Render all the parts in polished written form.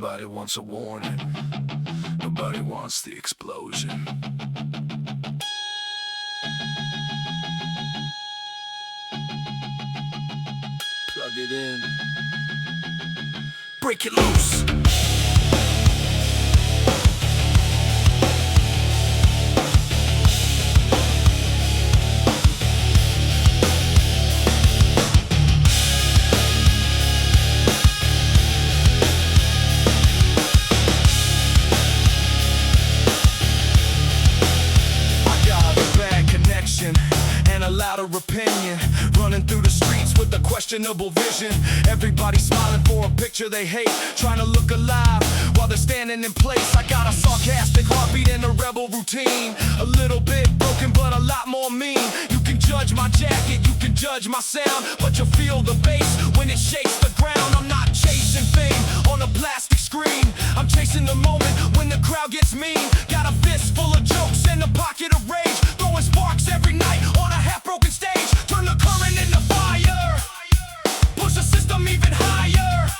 Everybody wants a warning. Nobody wants the explosion. Plug it in. Break it loose. Louder opinion, running through the streets with a questionable vision. Everybody smiling for a picture they hate, trying to look alive while they're standing in place. I got a sarcastic heartbeat and a rebel routine, a little bit broken but a lot more mean. You can judge my jacket, you can judge my sound, but you'll feel the bass when it shakes the ground. I'm not chasing fame on a plastic screen, I'm chasing the moment when the crowd gets mean. Got a fist full of jokes and a pocket of rage, throwing sparks every night on a half-broken stage. Turn the current into fire, push the system even higher.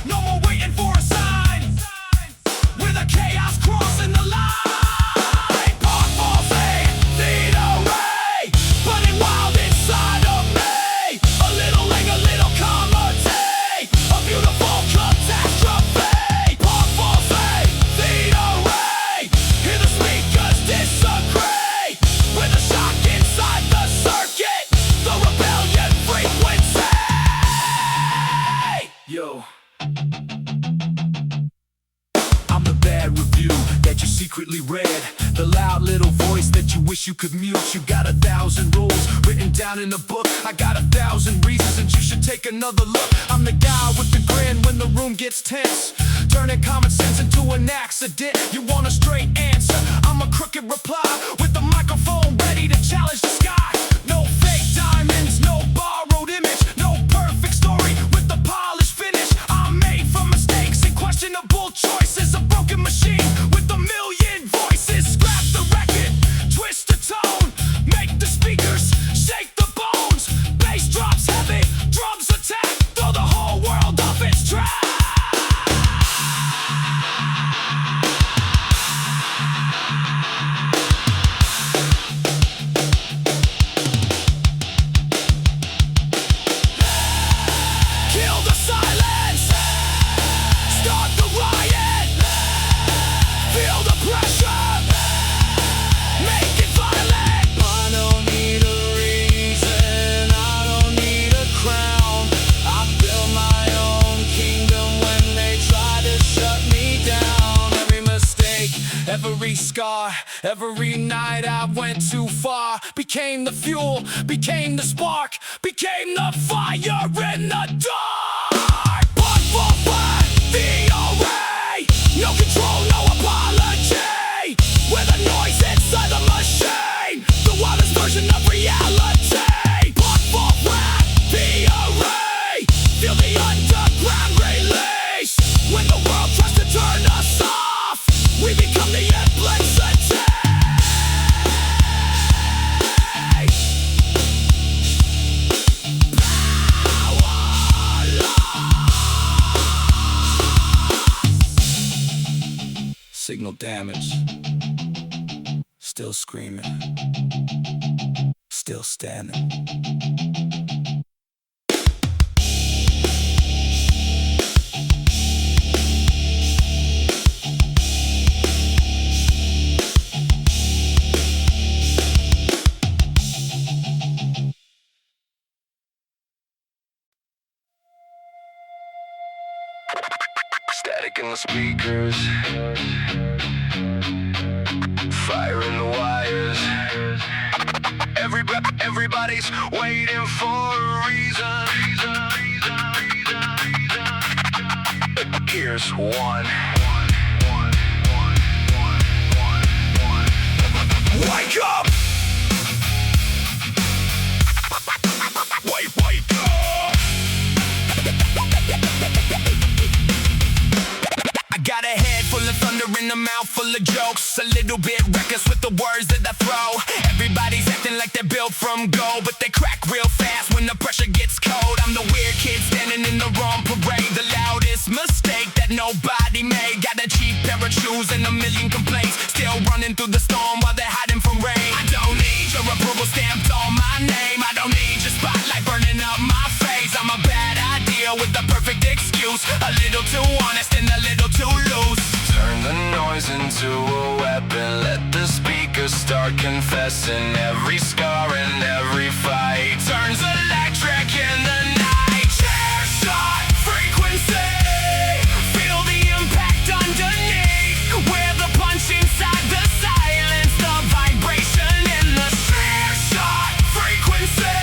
No more waiting for a sign, with a chaos crossing the line. Powerful thing, need a ray, burning wild inside of me. A little ling, a little comedy, a beautiful catastrophe. Powerful thing, need a ray, hear the speakers disagree, with a shock inside the circuit, the rebellion frequency. Yo, I'm the bad review that you secretly read, the loud little voice that you wish you could mute. You got 1,000 rules written down in a book, I got 1,000 reasons and you should take another look. I'm the guy with the grin when the room gets tense, turning common sense into an accident. You want a straight answer, I'm a crooked reply, with the microphone ready to challenge the sky. No fake diamonds, no borrowed image, no perfect story with the polished finish. I'm made from mistakes and questionable choices, a broken machine with a million voices. Scrap the record, twist the tone, make the speakers shake the bones. Bass drops heavy, drums attack, throw the whole world off its track. Kill the silence, start the riot, feel the pressure, make it violent. I don't need a reason, I don't need a crown. I built my own kingdom when they tried to shut me down. Every mistake, every scar, every night I went too far, became the fuel, became the spark, became the fire in the dark. But for what? The array, no control, no apology, with a noise inside the machine, the wildest version of reality. But for what? The array, feel the underground release. When the world tries to turn us off, we become the implicity. Signal damage, still screaming, still standing. Static in the speakers, fire in the wires. Everybody's waiting for a reason. Here's one. Wake up! Wake up! I got a head full of thunder and a mouth full of jokes, a little bit reckless with the words that I throw. Everybody's acting like they're built from gold, but they crack real fast when the pressure gets cold. I'm the weird kid standing in the wrong parade, the loudest mistake that nobody views and a million complaints. Still running through the storm while they're hiding from rain. I don't need your approval stamped on my name. I don't need your spotlight burning up my face. I'm a bad idea with the perfect excuse. A little too honest and a little too loose. Turn the noise into a weapon. Let the speakers start confessing. Every scar and every fight turns electric in the night. CHAIRSHOT frequency. Feel the impact underneath. We're the punch inside the silence. The vibration in the CHAIRSHOT frequency.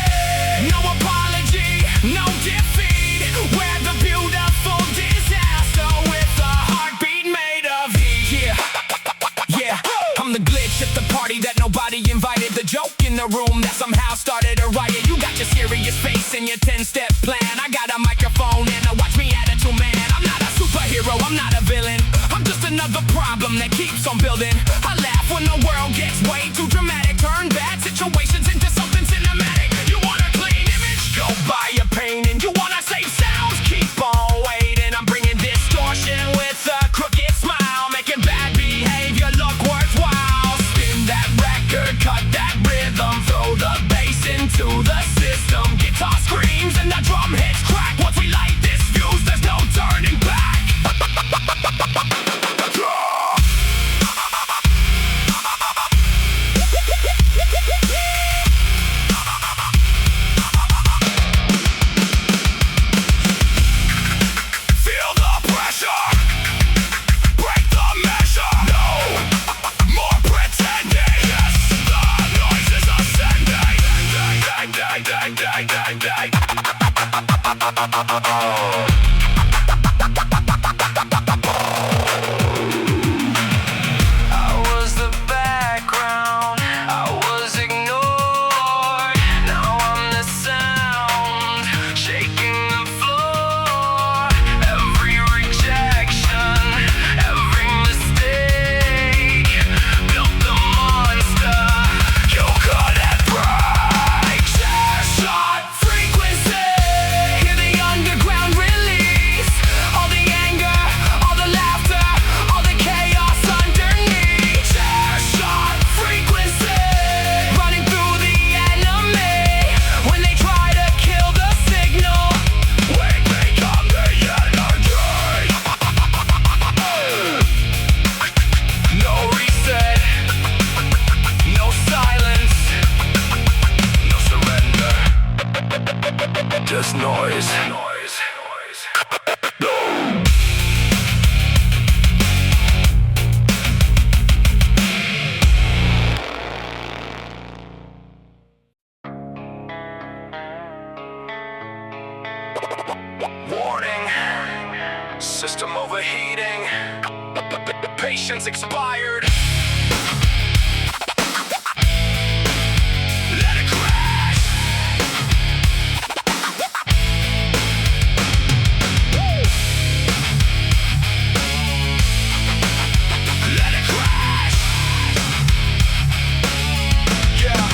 No apology, no defeat. We're the beautiful disaster with a heartbeat made of heat. Yeah, I'm the glitch at the party that nobody invited. The joke in the room that somehow started a riot. You got your serious face and your 10-step plan. I got a microphone and a watch me attitude man. I'm not a superhero, I'm not a villain. I'm just another problem that keeps on building. I laugh when the world gets way too dramatic. Turn bad situations into something cinematic. You want a clean image? Go buy your painting. You wanna save sounds? Keep on waiting. I'm bringing distortion with a crooked smile, making bad behavior look worthwhile. Spin that record, cut that rhythm, throw the bass into the system. Guitar screams and the drum hits crack. Once we light this fuse, there's no turning back. Feel the pressure, break the measure. No more pretending. Yes, the noise is ascending. Dang, dang, dang, dang, dang, dang, dang. I was the background, I was ignored. Now I'm the sound, shaking the floor. Every rejection, every mistake built the monster you couldn't break. CHAIRSHOT frequency. Hear the underground release. All the anger, all the laughter, all the chaos underneath. CHAIRSHOT frequency. Running through the enemy when they try to kill the signal. We become the energy. No reset, no silence, no surrender. Just noise. Warning, system overheating. Patience expired. Let it crash. Let it crash. Yeah,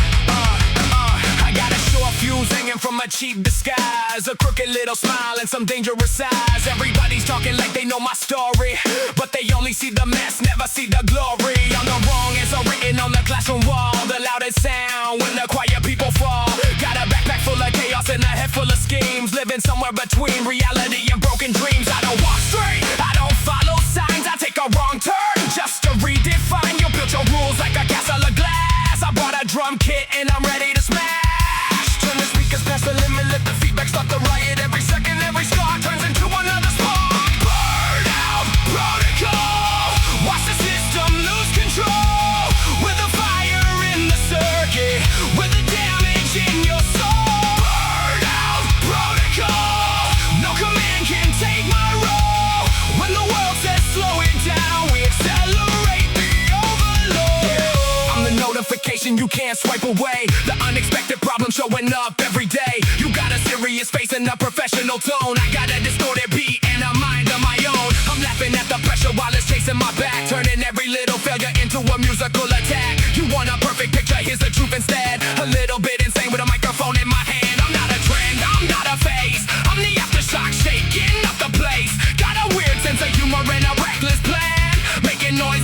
I got a short fuse hanging from a cheap disguise, a crooked little smile and some dangerous size. Everybody's talking like they know my story, but they only see the mess, never see the glory. On the wrong answer written on the classroom wall, the loudest sound when the quiet people fall. Got a backpack full of chaos and a head full of schemes, living somewhere between reality and broken dreams. I don't walk straight, I don't follow signs, I take a wrong turn just to redefine. You built your rules like a castle of glass. I brought a drum kit and I'm ready to smash. Turn the speakers past the limit, let the feedback start the riot. Every second, every scar turns into another spark. Burnout protocol. Watch the system lose control. With the fire in the circuit, with the damage in your soul. Burnout protocol. No command can take my role. When the world says slow it down, we accelerate the overload. Yeah. I'm the notification you can't swipe away. The unexpected problem showing up every day. You got a serious face and a professional tone. I got a distorted beat and a mind of my own. I'm laughing at the pressure while it's chasing my back, turning every little failure into a musical attack. You want a perfect picture, here's the truth instead. A little bit insane with a microphone in my hand. I'm not a trend, I'm not a phase. I'm the aftershock shaking up the place. Got a weird sense of humor and a reckless plan, making noise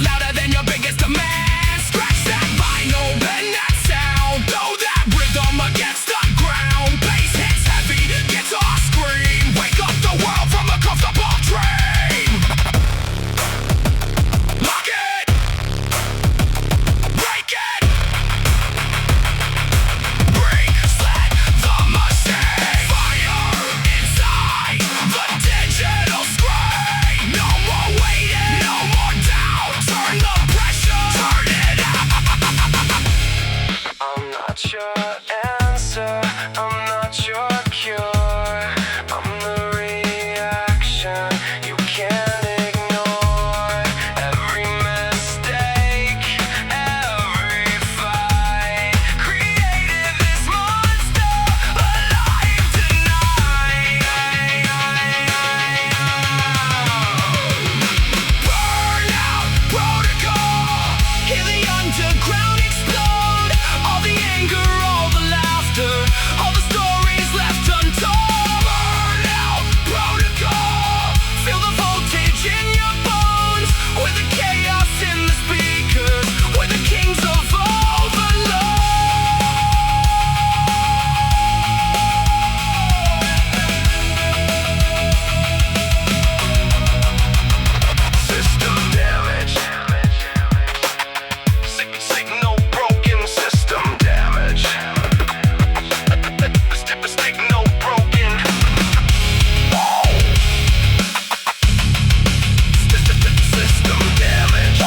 I'm not your cure. I'm the reaction you can't ignore. Every mistake, every fight created this monster alive tonight. Burnout protocol. Hear the underground explode. All the anger, all the laughter, all the stories left untold. Burnout protocol. Feel the voltage in your bones. With the chaos in the speakers. We're the kings of overload. System damage. Signal broken, system damage. Signal broken. System damage.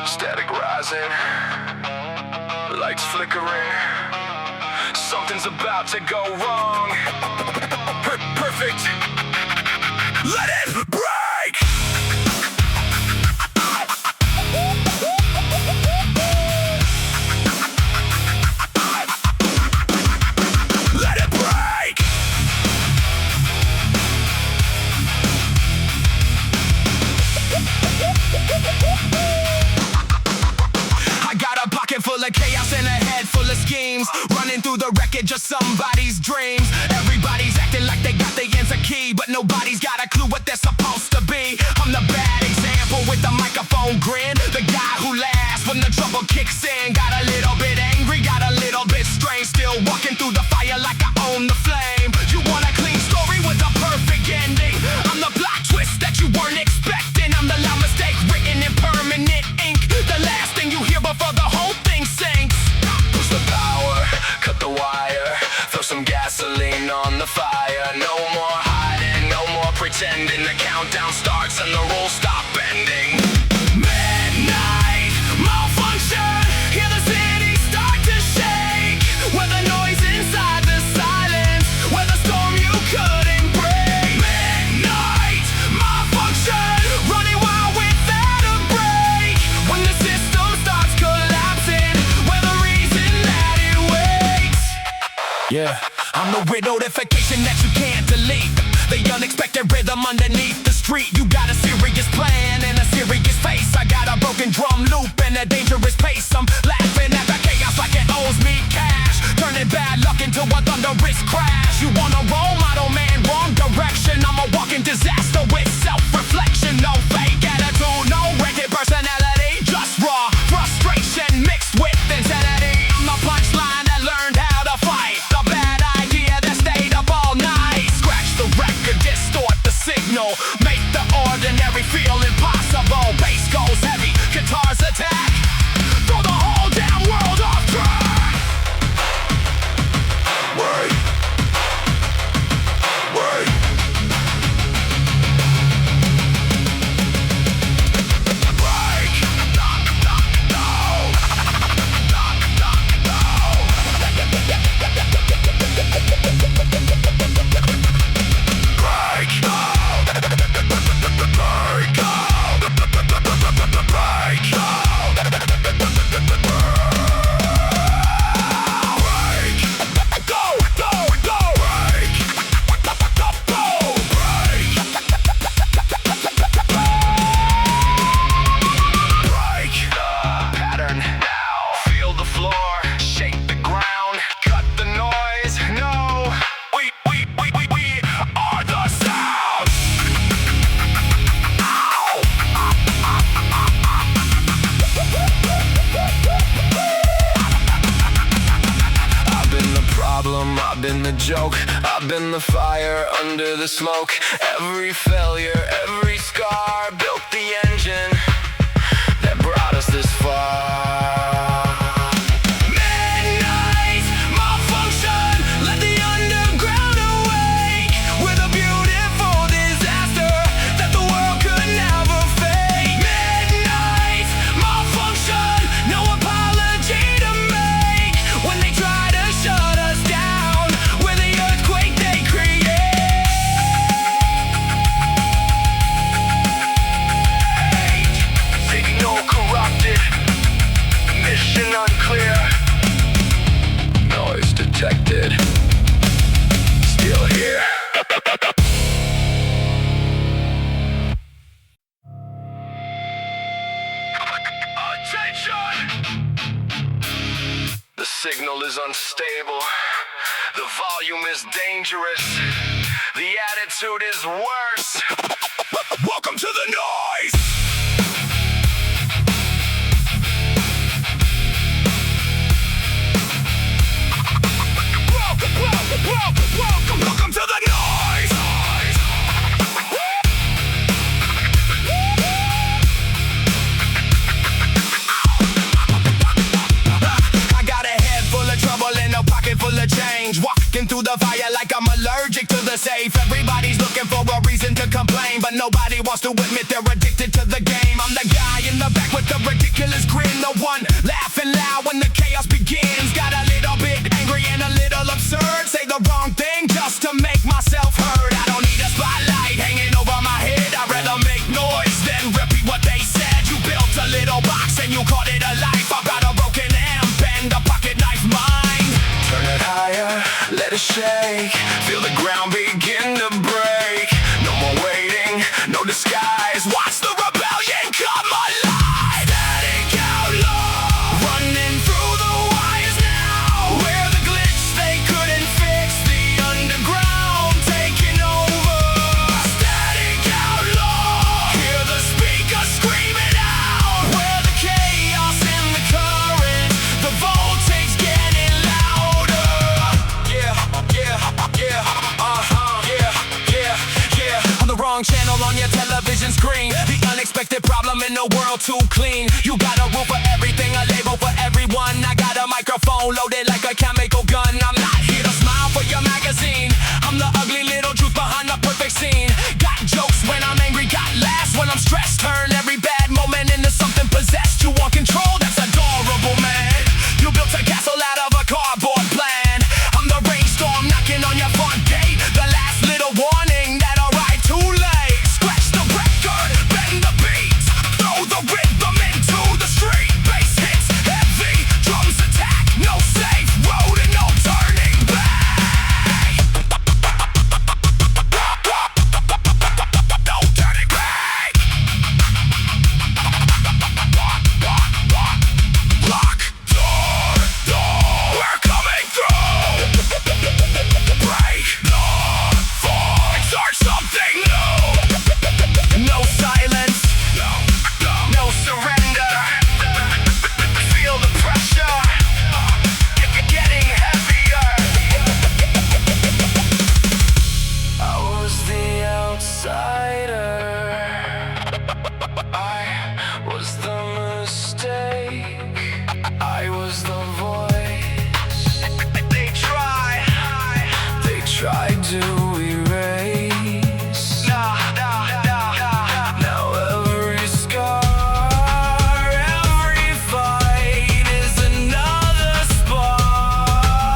Static rising, lights flickering. Something's about to go wrong. Perfect. Let it break. Let it break. I got a pocket full of chaos and a head full of schemes. Running through the wreckage of somebody's dreams. Everybody's acting like they got the answer key, but nobody's got a clue what they're supposed to be. I'm the bad example with the microphone grin. The guy who laughs when the trouble kicks in. Got a little bit angry, got a little bit strange. Still walking through the fire like I own the flame. You want a clean story with a perfect ending? I'm the plot twist that you weren't expecting. I'm the loud mistake written in permanent ink. The last thing you hear before the whole thing sinks. Push the power, cut the wire. Throw some gasoline on the fire. No more hiding, no more pretending. The countdown starts and the rules stop bending. Midnight, malfunction. Hear the city start to shake. Where the noise inside the silence. Where the storm you couldn't break. Midnight, malfunction. Running wild without a break. When the system starts collapsing. We're the reason that it waits. Yeah, I'm the weird notification that you can't delete. The unexpected rhythm underneath the street. You got a serious plan and a serious face. I got a broken drum loop and a dangerous pace. I'm laughing at the chaos like it owes me cash. Turning bad luck into a thunderous crash. You want a role model, man, wrong direction. I'm a walking disaster with self-reflection. No fake attitude, no rated personality. Just raw frustration mixed with insanity. I'm the punchline that learned how to fight. The bad idea that stayed up all night. Scratch the record, distort the signal. Make the ordinary feel impossible. Bass goes heavy, guitars attack. Throw the whole damn world off track. Wait. I've been the joke, I've been the fire under the smoke. Every failure, every scar built the engine that brought us this far. Midnight, malfunction, let the underground awake. We're the beauty The signal is unstable. The volume is dangerous. The attitude is worse. Welcome to the noise! Welcome to the noise! I got a head full of trouble and a pocket full of change. Walking through the fire like I'm allergic to the safe. Everybody's looking for a reason to complain, but nobody wants to admit they're addicted to the game. I'm the guy in the back with the ridiculous grin, the one laughing loud when the chaos begins. Got a little bit angry and a little absurd. Say the wrong thing just to make myself heard. I don't need a spotlight hanging over my head. I'd rather make noise than repeat what they said. You built a little box and you called it a life. I've got a broken amp and a pocket knife mind. Turn it higher, let it shake. Feel the ground begin to break. No more waiting, no disguise. Watch the rebellion come alive. Static outlaw, running through the wires now. Where the glitch they couldn't fix, the underground taking over. Static outlaw, hear the speaker screaming out. Where the chaos and the current, the voltage getting louder. Yeah, on the wrong channel on your television screen. The unexpected problem in the world too clean. You got a rule for everything, a label for everyone. I got a microphone loaded like a chemical gun. I'm not here to smile for your magazine. I'm the ugly little truth behind the perfect scene. Got jokes when I'm angry, got laughs when I'm stressed. Turn every bad moment into something possessed. You want control, that's adorable, man. You built a castle out of a cardboard plan. I'm the rainstorm knocking on your front gate. The last little warning that I'll ride too late. Scratch the record, bend the beat. Throw the rhythm into the street. Bass hits heavy, drums attack. No safe road and no turning back. No turning back. Lock, door, we're coming through. Break the fog, start something new. No silence, no surrender. Feel the pressure, getting heavier. I was the outsider. I was the mistake. I was the voice. They tried to erase. Now every scar, every fight is another spark.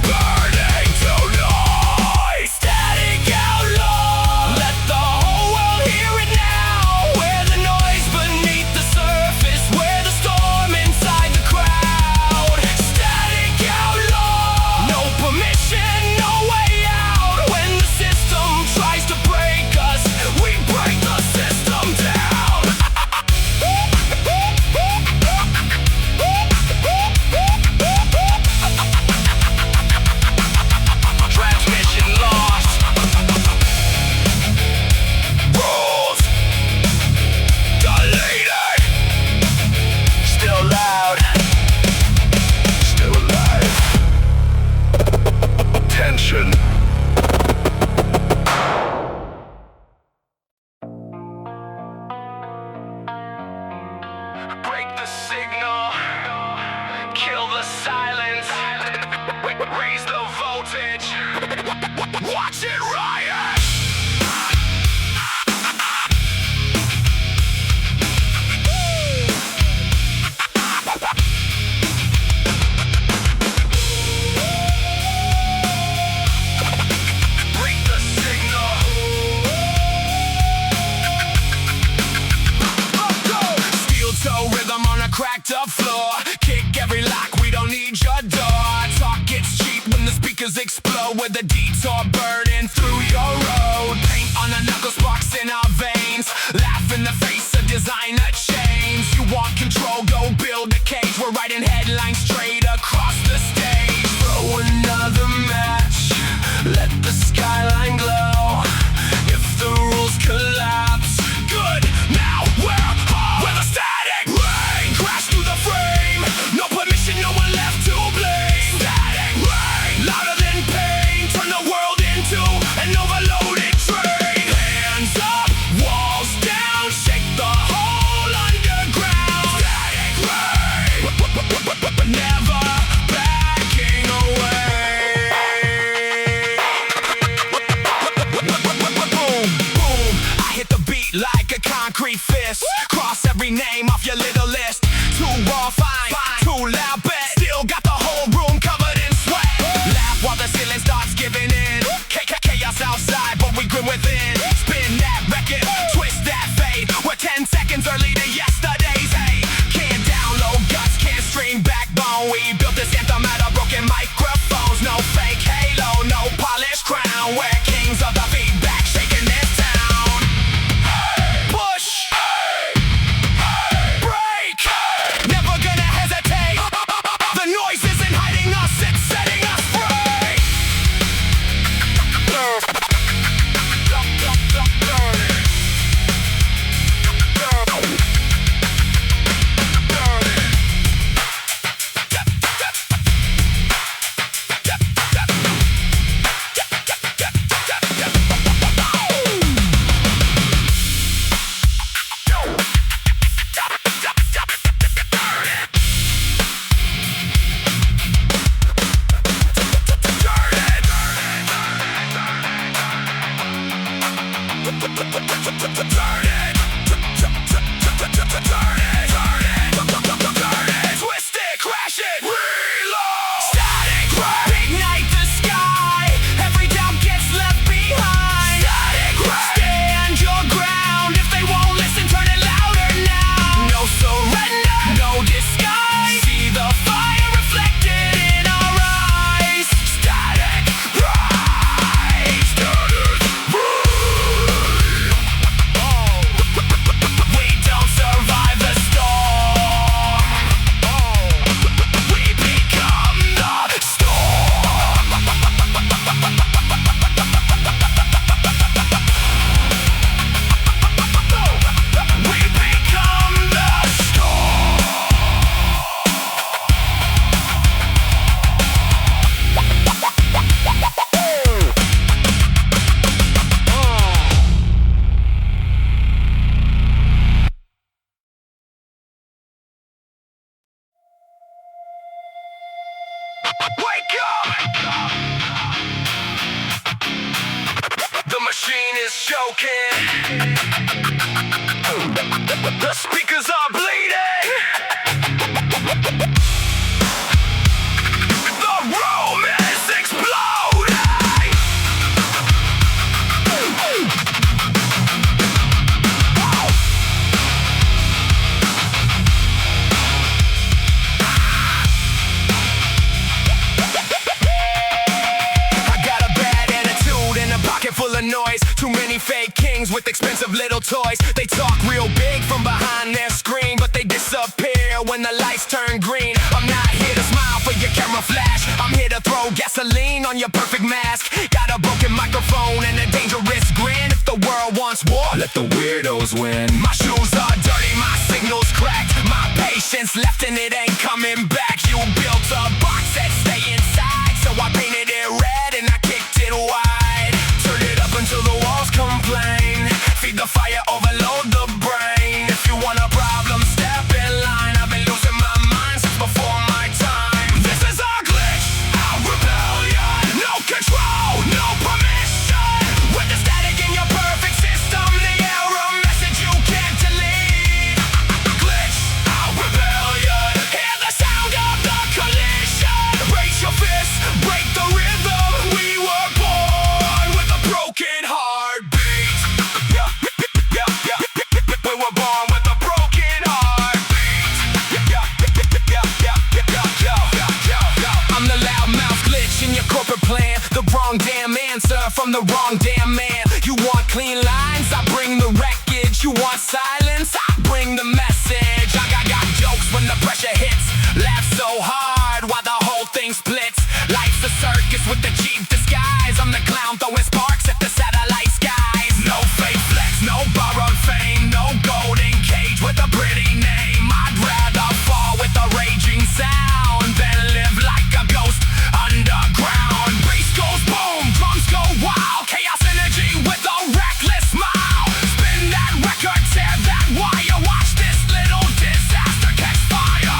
Burning to noise. Static outlaw, let the whole world hear it now. Where the noise beneath the surface, where the storm inside the crowd. Static outlaw, no permission, no way out. When the system tries to break us, we break the system down. Transmission lost. Rules deleted. Still loud. Still alive. Tension. Break the signal. Kill the silence. Raise the voltage. Watch it riot. Break the signal. Steel toe rhythm on a cracked up floor. Kick every lock, we don't need your door. Talk gets cheap when the speakers speakers explode with the detour burning through your road. Paint on the knuckles, sparks in our veins. Laugh in the face of designer chains. You want control, go build a cage. We're writing headlines straight across the stage. Throw another match, let the skyline glow. If the rules collapse, good, now we're home. With a static rain, crash through the frame. No permission, no one left to blame. Static rain, louder than pain. Turn the world into an overloaded train. Hands up, walls down, shake the whole underground. Static rain, never backing away. Boom, boom, I hit the beat like a concrete fist. Cross every name off your little list. Too raw, fine, too loud, bet. Still got the whole room covered in sweat. Laugh while the ceiling starts giving in. Chaos outside, but we grin within. Spin that record, twist that fade. We're 10 seconds early to yesterday's hate. Can't download guts, can't stream backbone. We built this anthem out of broken microphones. No fake halo, no polished crown. We're kings of the feedback, shaking this town. Push, break, never gonna hesitate. The noise isn't hiding us, it's setting us free. Twist it, crash it, reload. Static rain, ignite the sky. Every doubt gets left behind. Static rain, stand your ground. If they won't listen, turn it louder now. No surrender, no disguise. See the fire reflected in our eyes. Static rain, static rain. We don't survive the storm. We become the storm. We become the storm. Wake up! The machine is choking. The speakers are bleeding. The room is exploding. I got a bad attitude and a pocket full of noise. Too many fake kings with expensive little toys. They talk real big from behind their screen, but they disappear when the lights turn green. I'm not here to smile for your camera flash. I'm here to throw gasoline on your perfect mask. Got a broken microphone and a dangerous grin. If the world wants war, let the weirdos win. My shoes are dirty, my signal's cracked. My patience left and it ain't coming back. You built a box that stay inside, so I painted it red and I kicked it wide. Turn it up until the walls complain. Feed the fire, overload the brain. If you want a problem, step in line. I've been losing my mind since before my time. This is our glitch, our rebellion. No control, no permission. With the static in your perfect system, the error message you can't delete. Glitch, our rebellion. from the wrong damn man. You want clean lines, I bring the wreckage. You want silence, I bring the message. I got jokes when the pressure hits. Laugh so hard while the whole thing splits. Life's a circus with the cheap disguise. I'm the clown throwing sparks at the satellite skies. No fake flex, no borrowed fame, no golden cage with a pretty name. I'd rather fall with a raging sound than live like a ghost underground. Bass goes boom, drums go wild, chaos energy with a reckless smile. Spin that record, tear that wire, watch this little disaster catch fire.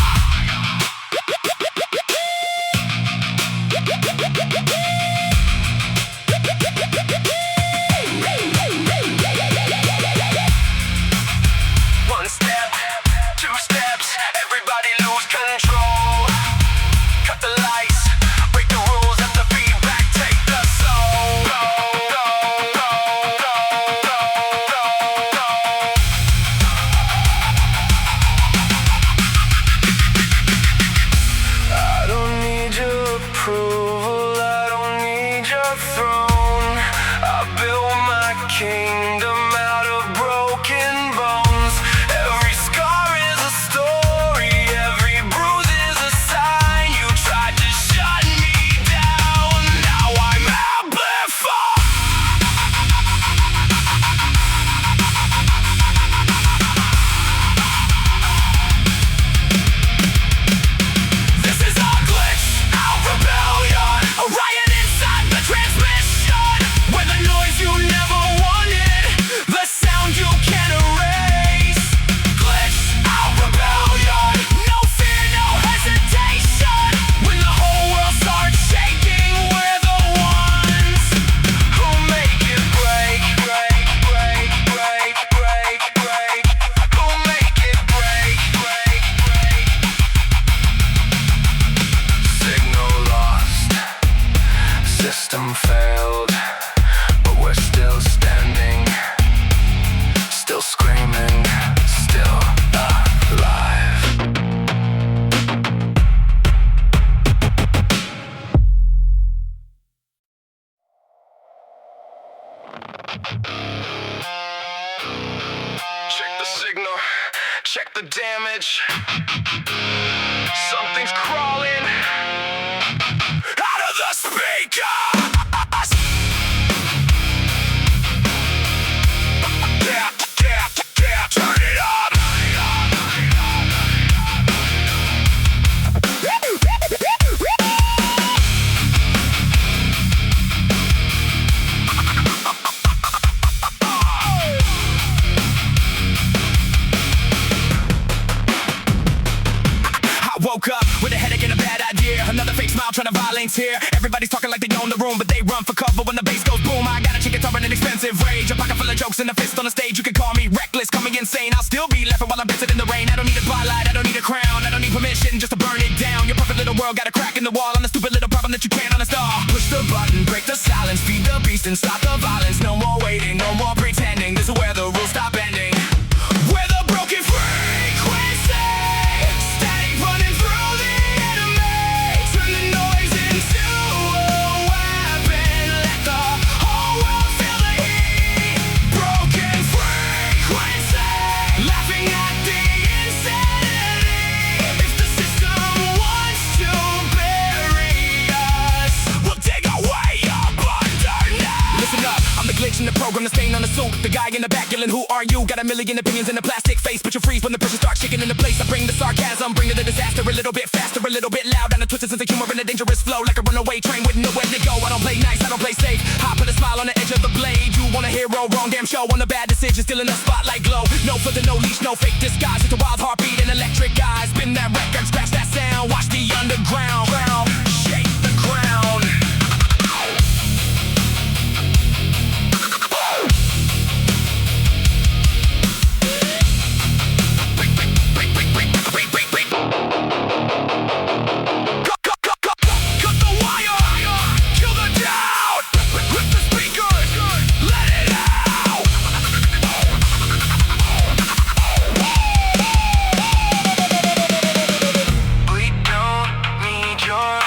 One step, two steps, everybody lose control. Cut the lights, break the rules, let the feedback take the soul. I don't need your approval, I don't need your throne. I built my kingdom out of broken bones. Every scar is a story, every bruise is a sign. You tried to shut me down, now I'm amplified. This is a glitch, out rebellion, a riot inside the transmission. Where the noise you never wanted, the sound you can't erase. Glitch, out rebellion, no fear, no hesitation. When the whole world starts shaking, we're the ones who make it break, break, break, break, break, break. Who make it break, break, break. Signal lost, system failed, but we're still standing, still screaming, still alive. Check the signal, check the damage. Something's crawling out of the speakers. Yeah, yeah, yeah, turn it up. I woke up with a headache and a bad idea. Another fake smile trying to violence here. Everybody's talking like they own the room, but they run for cover when the bass goes boom. I got a chick guitar and an expensive rage, a pocket full of jokes and a fist on the stage. You can call me reckless, coming insane. I'll still be laughing while I'm dancing in the rain. I don't need a spotlight, I don't need a crown, I don't need permission just to burn it down. Your perfect little world got a crack in the wall on a stupid little problem that you can't uninstall. Push the button, break the silence, feed the beast and stop the violence. No more waiting, no more pretending. This is where the rules stop ending. Where the broken frequency, static running through the enemy. Turn the noise into a weapon, let the whole world feel the heat. Broken frequency, laughing at the insanity. If the system wants to bury us, we'll dig our way up underneath. Listen up, I'm the glitch in the program, the stain on the suit. The guy in the back yelling, who are you? Got a million opinions in a plastic face, but you freeze when the pressure starts shaking into place. I bring the sarcasm, bring the disaster, a little bit faster, a little bit loud, and a twisted sense of humor in a dangerous flow, like a runaway train with nowhere to go. I don't play nice, I don't play safe. Hop with a smile on the edge of the blade. You want a hero, wrong damn show on the bad decisions, still in the spotlight glow. No filter, no leash, no fake disguise. It's a wild heartbeat and electric eyes. Spin that record, scratch that sound, watch the underground shake the ground. Cut the wire, kill the doubt. Rip the speakers, let it out. We don't need your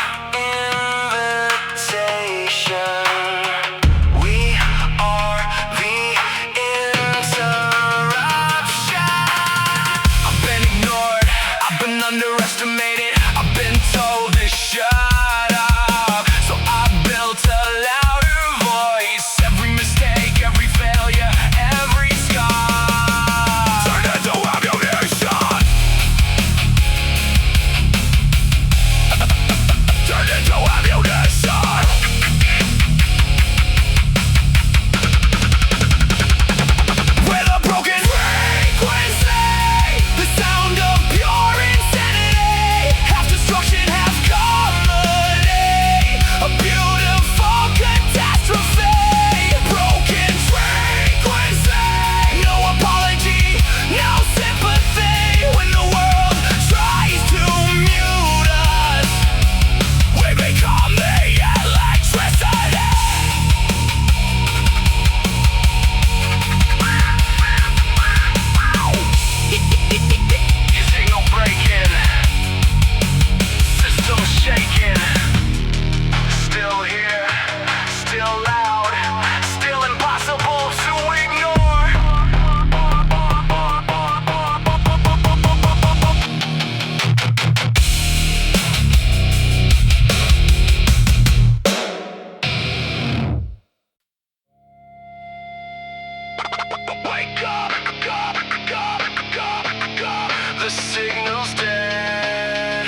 Wake up, the signal's dead.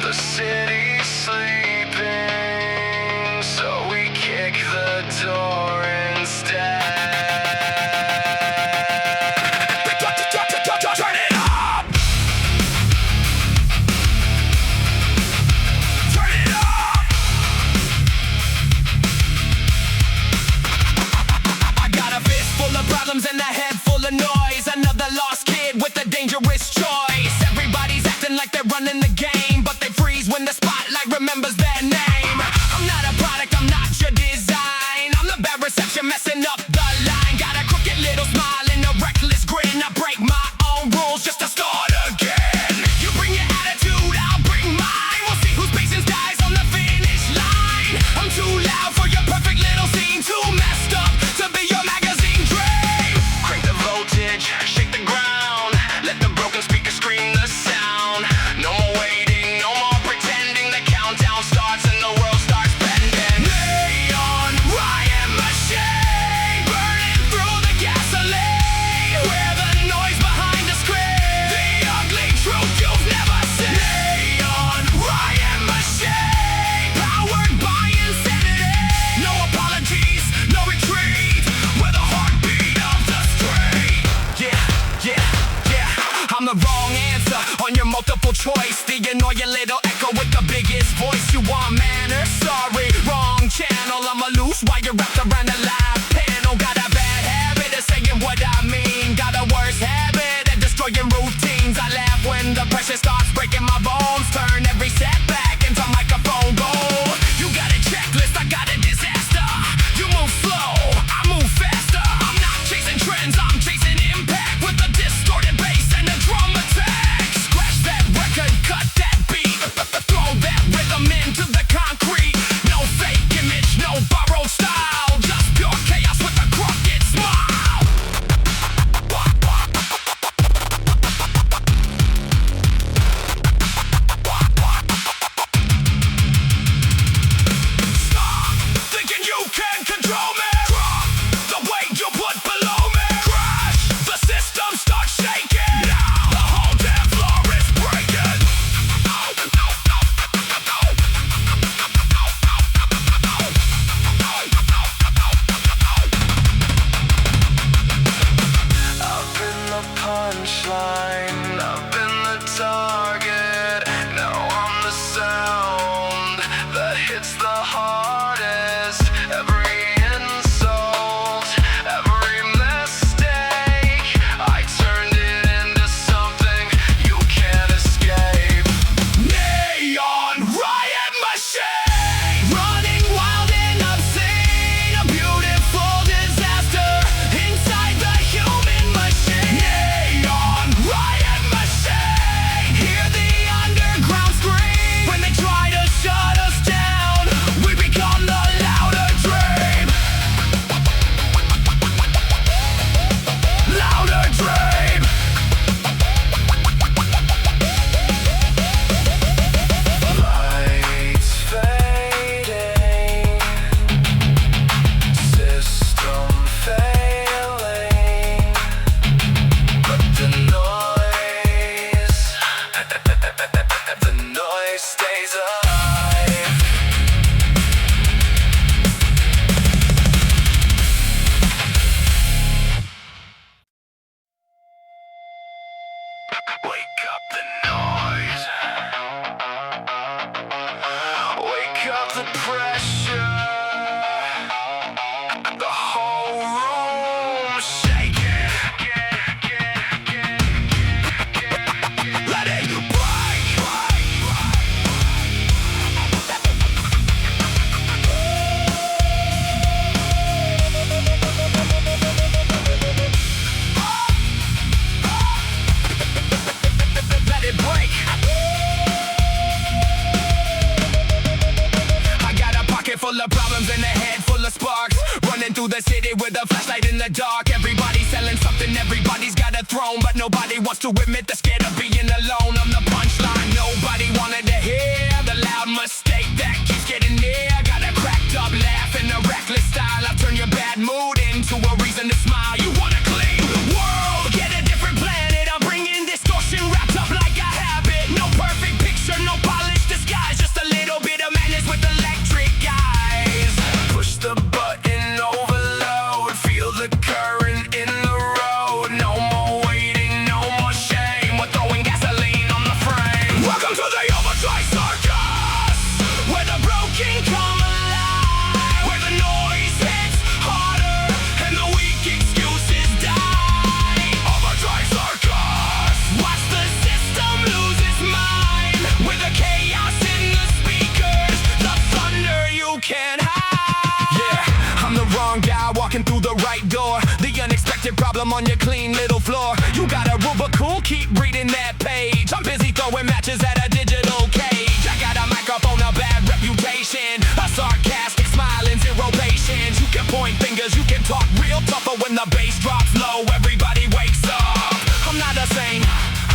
The city's sleeping, so we kick the door instead. Turn it up! Turn it up! I got a fist full of problems and a head full of noise. Another lost kid with a dangerous choice. Everybody's acting like they're running the game, but they freeze when the spotlight remembers their name. I'm not a product, I'm not your design. I'm the bad reception messing up the line. Got a crooked little smile and a reckless grin. I break my own rules just to start again. You bring your attitude, I'll bring mine. We'll see whose patience dies on the finish line. I'm too loud for your perfect little scene, too messed up to be your magazine dream. Crank the voltage, shake the ground. Let the broken speaker scream the sound. No more waiting, no more pretending. The countdown starts and the world starts bending. Neon riot machine, burning through the gasoline. We're the noise behind the screen, the ugly truth you've never seen. Neon riot machine, powered by insanity. No apologies, no retreat. We're the heartbeat of the street. Yeah, I'm the wrong answer on your multiple choice. The annoying little echo with the biggest voice. You want manners? Sorry, wrong channel. I'm a loose wire wrapped around a live panel. Got a bad habit of saying what I mean. Got a worse habit of destroying routines. I laugh when the pressure starts breaking my bones. Turn every setback into microphone gold. You got a checklist, I got a disaster. You move slow, I move faster. I'm not chasing trends, I'm chasing impact. With a distorted bass and a drum attack. Scratch that record, cut that beat. Throw that rhythm into the concrete. No fake image, no borrowed style. Just pure chaos with a crooked smile. Stop thinking you can control me. Drop the weight you put below me. Crash, the system starts shaking. Now the whole damn floor is breaking. I've been the punchline, I've been the target. Now I'm the sound that hits the hardest. Every insult, every mistake, I turned it into something you can't escape. Neon riot machine, running wild and obscene. A beautiful disaster inside the human machine. Neon riot machine, hear the underground scream. When they try to shut us down, we become the louder dream. Louder dream. Lights fading, system failing, but the noise stays alive. Wake up the noise. Wake up the pressure. The whole room shaking. Let it break. Let it break. I got a pocket full of problems and a head full of sparks. Running through the city with a flashlight in the dark. Everybody's selling something, everybody's got a throne, but nobody wants to admit they're scared of being alone. I'm the punchline nobody wanted to hear. The loud mistake that keeps getting near. Got a cracked up laugh in a reckless style. I'll turn your back problem on your clean little floor. You got a rule book, cool, keep reading that page. I'm busy throwing matches at a digital cage. I got a microphone, a bad reputation, a sarcastic smile and zero patience. You can point fingers, you can talk real tough, but when the bass drops low, everybody wakes up. I'm not a saint,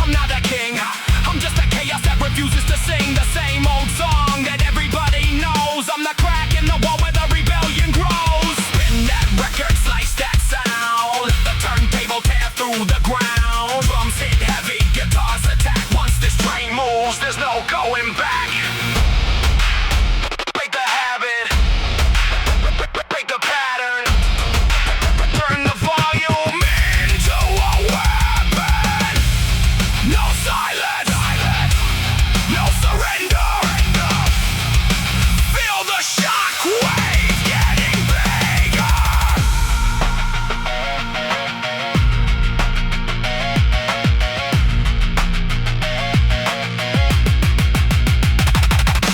I'm not a king, I'm just a chaos that refuses to sing the same old song that everybody knows. I'm the crack in the wall where the rebellion grows. Spin that record, slice that sound, the turntable tear through the ground. Drums hit heavy, guitars attack. Once this train moves, there's no going back. Break the habit, break the pattern, turn the volume into a weapon. No silence, no surrender. Feel the shock wave getting bigger.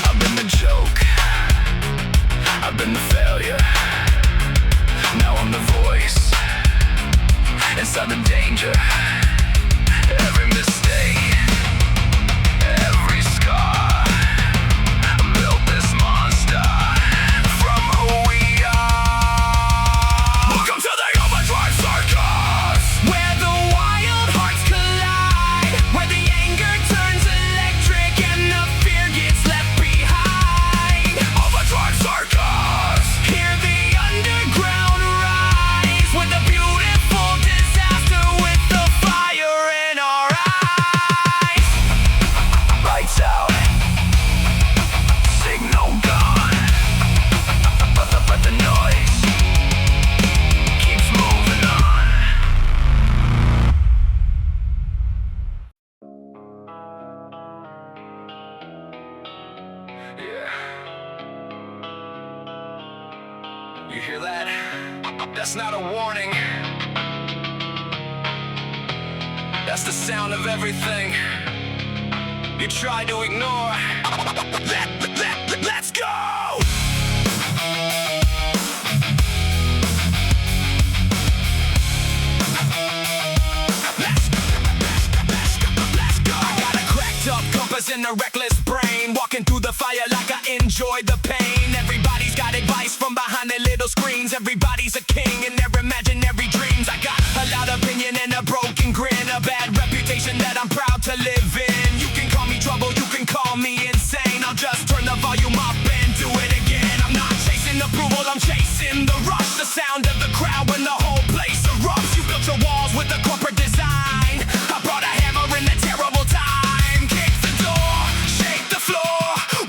I've been the joke, I've been the failure. Now I'm the voice inside the danger. Every mistake, every scar built this monster from who we are. Welcome to the OVERDRIVE circus, where the wild hearts collide, where the anger turns electric and the fear gets left behind. OVERDRIVE circus, hear the underground rise, with the beautiful disaster, with the fire in our eyes. Lights out, signal gone, but the noise keeps moving on. Yeah. You hear that? That's not a warning. That's the sound of everything you try to ignore. Let's go! Let's go! I got a cracked up compass and a reckless brain, walking through the fire like I enjoy the pain. Everybody's got advice from behind their little screens. Everybody's a king in their imaginary dreams. I got a loud opinion and a broken grin, a bad reputation that I'm proud to live in. You can call me trouble, you can call me insane. I'll just turn the volume up and do it again. I'm not chasing approval, I'm chasing the rush, the sound of the crowd when the whole place erupts. You built your walls with a corporate design, I brought a hammer in a terrible time. Kick the door, shake the floor,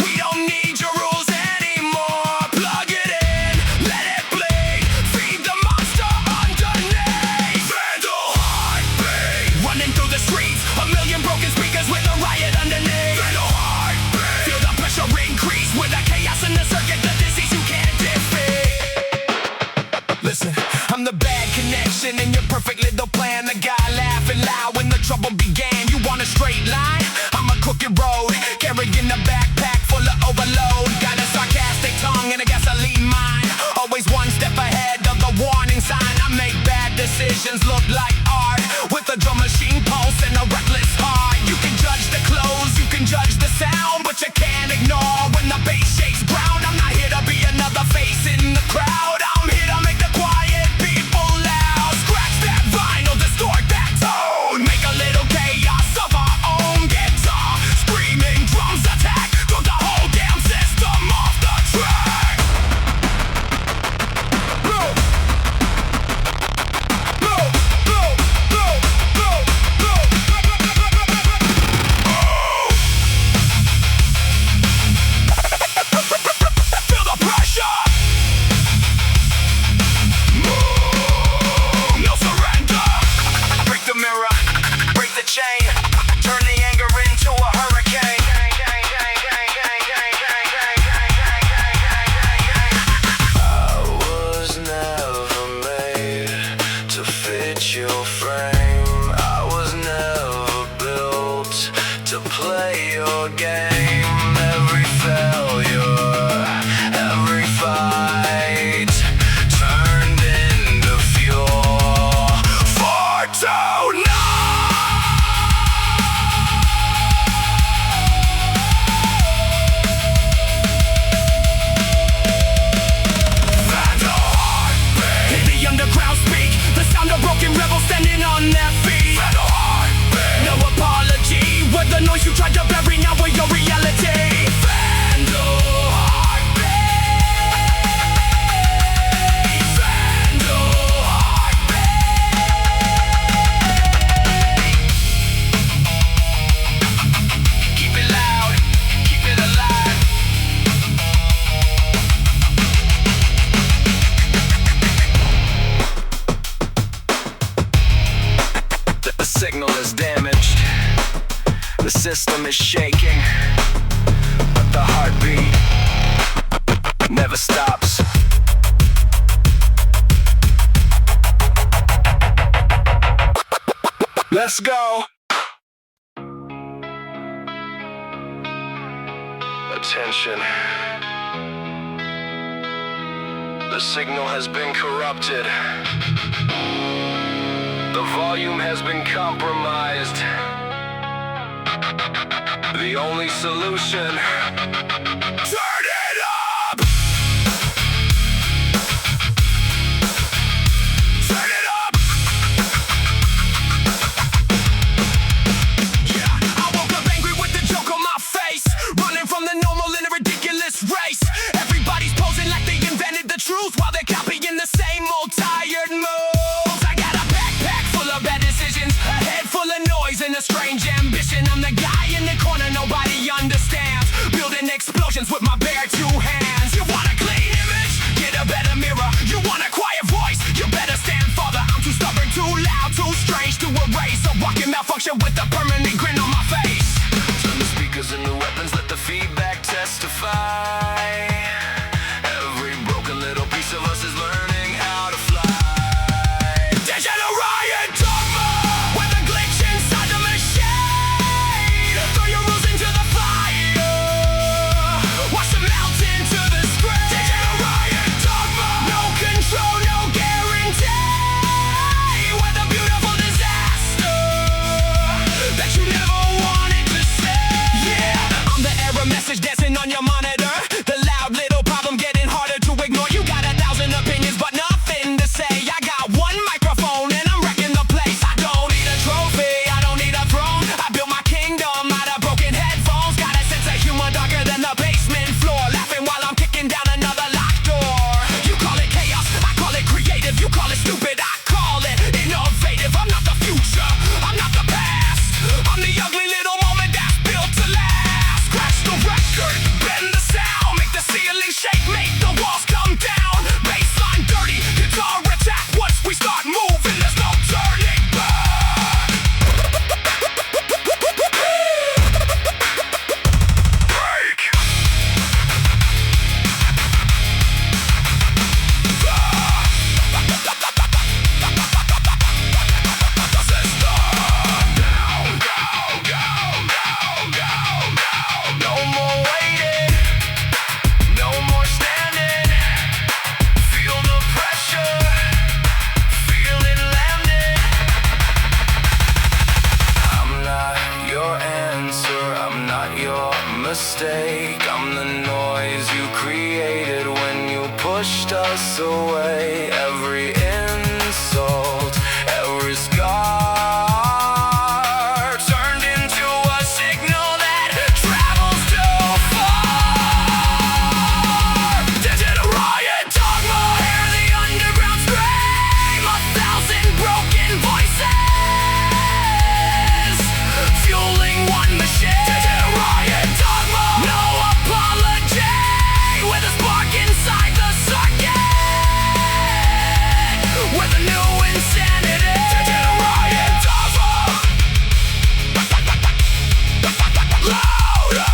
we don't need your rules anymore. Plug it in, let it bleed, feed the monster underneath. Vandal heartbeat, running through the streets, a million broken speakers with a riot underneath. Vandal heartbeat, feel the pressure increase, with the chaos in the circuit, the disease you can't defeat. Listen, I'm the bad connection in your perfect little plan, the guy laughing loud when the trouble began. You want a straight line? I'm a crooked road, carrying a backpack full of overload. Got a sarcastic tongue and a gasoline mind, always one step ahead of the warning sign. I make bad decisions look like art, with a drum machine pulse and a reckless heart. You can judge the clothes, you can judge the sound, but you can't ignore when the bass shakes ground. I'm not here to be another face in the crowd, I'm here to make the quiet people loud. Scratch that vinyl, distort that tone, make a little chaos of our own. system is shaking, but the heartbeat never stops. Let's go. Attention. The signal has been corrupted. The volume has been compromised. The only solution: turn it up! Turn it up! Yeah, I woke up angry with the joke on my face, running from the normal in a ridiculous race. Everybody's posing like they invented the truth while they're copying the same old tired moves. I got a backpack full of bad decisions, a head full of noise and a strange ambition. I'm the guy in the corner nobody understands, building explosions with my bare two hands. You want a clean image? Get a better mirror. You want a quiet voice? You better stand farther. I'm too stubborn, too loud, too strange to erase. A walking malfunction with a permanent grin on my face. Turn the speakers into weapons, let the feedback testify. Every broken little piece of us is learning how to fly. Digital riot dogma, with a glitch inside the machine. Throw your rules into the fire, watch them melt into the screen. Digital riot dogma, no control, no guarantee. With a beautiful disaster that you never wanted to see. Yeah, I'm the error message dancing on your monitor. The loud little problem getting harder to ignore. You got 1,000 opinions but nothing to say. I got one microphone and I'm wrecking the place. I don't need a trophy, I don't need a throne. I built my kingdom out of broken headphones. Got a sense of humor darker than the basement floor, laughing while I'm kicking down another locked door. You call it chaos, I call it creative. You call it stupid, I call it innovative. I'm not the future, I'm not the past. I'm the ugly little moment that's built to last. Crash the record, bend the sound, make the ceiling shake, make the walls come down. Bassline dirty, guitar attack. Once we start moving, there's no turning back. Break. No more waiting, no more standing. Feel the pressure, feel it landing. I'm not your answer, I'm not your mistake. I'm the noise you created when you pushed us away. Every insult, every scar turned into a signal that travels too far. Digital riot dogma, hear the underground scream. 1,000 broken voices fueling one machine. Digital riot dogma, no apology. With a spark inside the circuit, with a new insanity. Digital riot dogma, louder,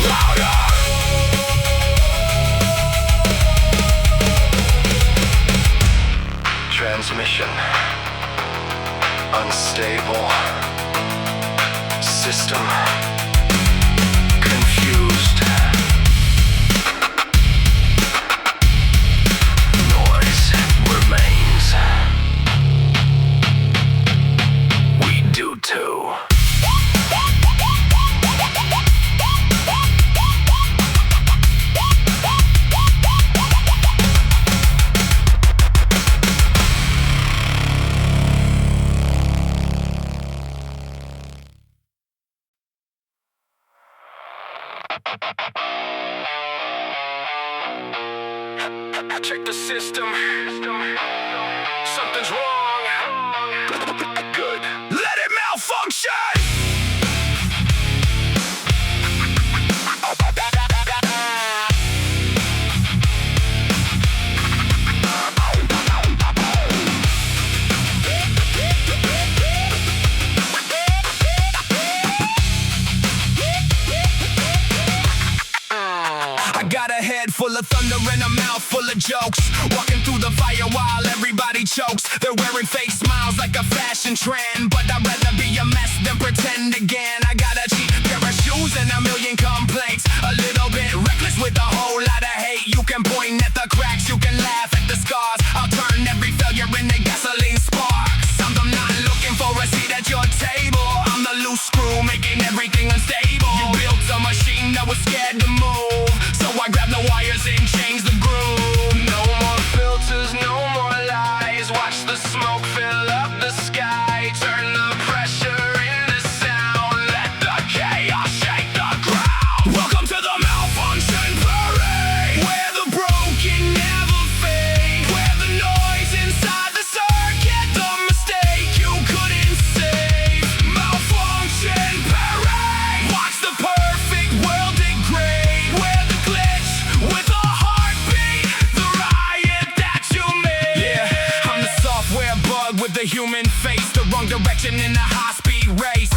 louder. Transmission unstable, system confused. Noise remains. We do too. Check the system. Something's wrong. Good. Let it malfunction! of thunder and a mouth full of jokes. Walking through the fire while everybody chokes. They're wearing fake smiles like a fashion trend, but I'd rather be a mess than pretend again. I got a cheap pair of shoes and a million complaints. A little bit reckless with a whole lot of hate. You can point at the cracks, you can laugh at the scars. I'll turn every failure into gasoline sparks. I'm not looking for a seat at your table. I'm the loose screw making everything unstable. You built a machine that was scared to move, so I grabbed the wires and changed the groove. No more filters, no more lies. Watch the smoke fill up the sky. Turn the pressure into sound. Let the chaos shake the ground. Welcome to the malfunction parade, where the broken never fade, where the noise inside the circuit, the mistake you couldn't save. Malfunction parade, watch the perfect world degrade, where the glitch with a heartbeat, the riot that you made. Yeah, I'm the software bug with the human face, the wrong direction in a high-speed race.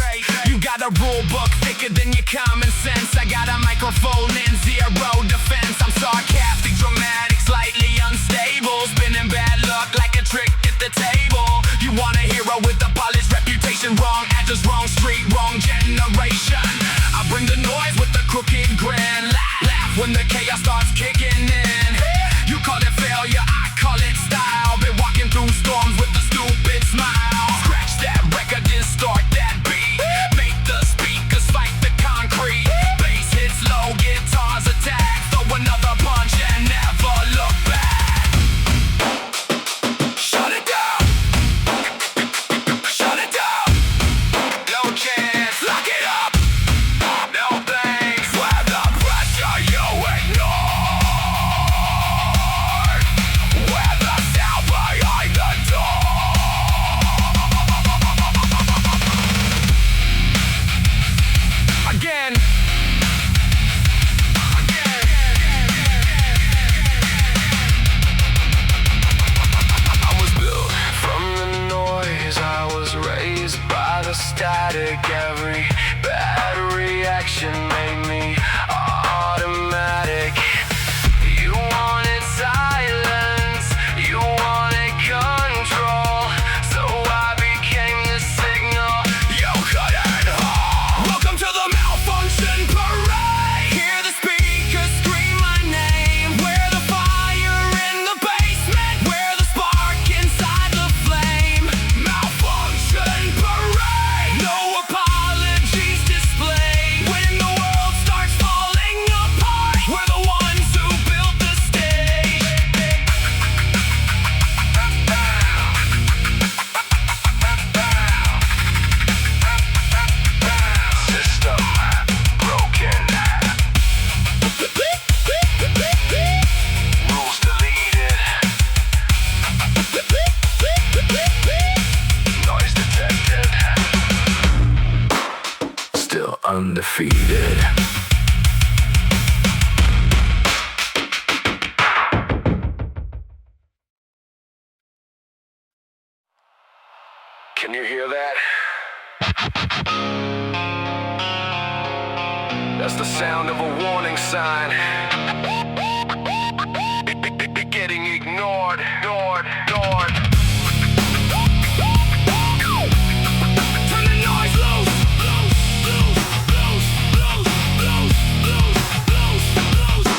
You got a rule book thicker than your common sense. I got a microphone and zero defense. I'm sarcastic, dramatic, slightly unstable, spinning bad luck like a trick at the table. You want a hero with a polished reputation, wrong address, wrong street, wrong generation. I bring the noise with the crooked grin. Laugh when the chaos starts kicking in. You call it failure, I call it style. Been walking through storms with a stupid smile. Scratch that record, distort that beat. Make the speakers fight the concrete. Bass hits low, guitars attack. Throw another punch and never look back. Shut it down. Shut it down. No chance. Lock it up. No thanks. Where the pressure you ignored. Where the sound behind the door. Again. I was built from the noise. I was raised by the static. Every bad reaction made me automatic. You wanted silence, you wanted control, so I became the signal you couldn't hold. Welcome to the malfunction parade. Hear the speakers scream my name. Where the fire in the basement, where the spark inside the flame. Malfunction parade. No apologies displayed. When the world starts falling apart, we're the ones who built the stage. System broken. Rules deleted. Noise detected. Still undefeated. Can you hear that? That's the sound of a warning sign. Getting ignored. Turn the noise loose.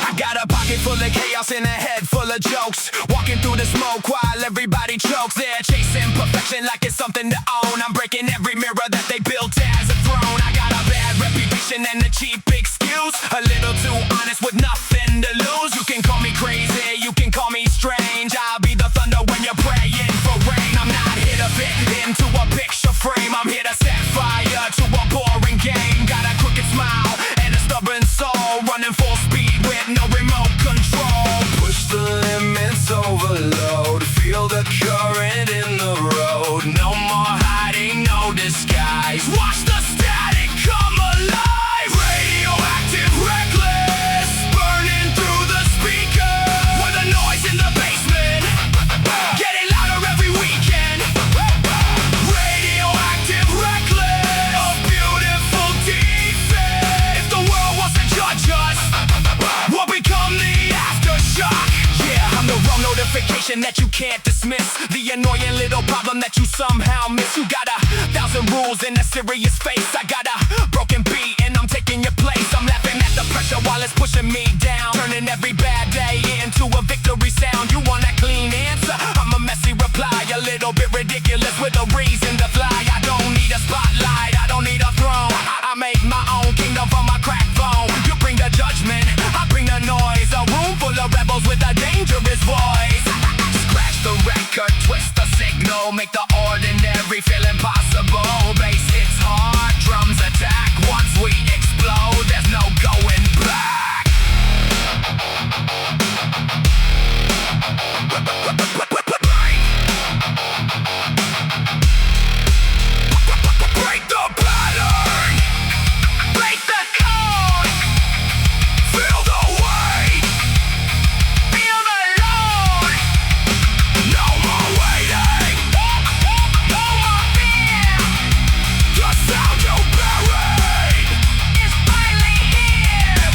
I got a pocket full of chaos and a head full of jokes. Walking through the smoke while everybody chokes. They're chasing perfection like it's something to own. I'm breaking every mirror that they built as a throne. I got a bad reputation and a cheap excuse. A little too honest with nothing to lose. You can call me crazy, you can call me strange. I'll be the thunder when you're praying for rain. I'm not here to fit into a picture frame. I'm here to set fire to a boring game. Got a crooked smile and a stubborn soul, running full speed with no remote control. Push the limits, overload. Feel the current in the road. No more hiding, no disguise. Watch the static come alive. Radioactive, reckless, burning through the speakers. With the noise in the basement, getting louder every weekend. Radioactive, reckless, a beautiful defense. If the world was to judge us, we'll become the after. can't dismiss the annoying little problem that you somehow miss. You got 1,000 rules in a serious face. I got a broken beat and I'm taking your place. I'm laughing at the pressure while it's pushing me down, turning every bad day into a victory sound. You want a clean answer? I'm a messy reply, a little bit ridiculous with a reason to fly. I don't need a spotlight, I don't need a throne. I make my own kingdom from my crack phone. You bring the judgment, I bring the noise. A room full of rebels with a dangerous voice. Scratch the record, twist the signal, make the ordinary feel impossible. Bass hits hard, drums attack. Once we explode, there's no going back. Break the pattern, break the code, feel the weight, feel the load. No more waiting, no more fear. The sound you buried is finally here.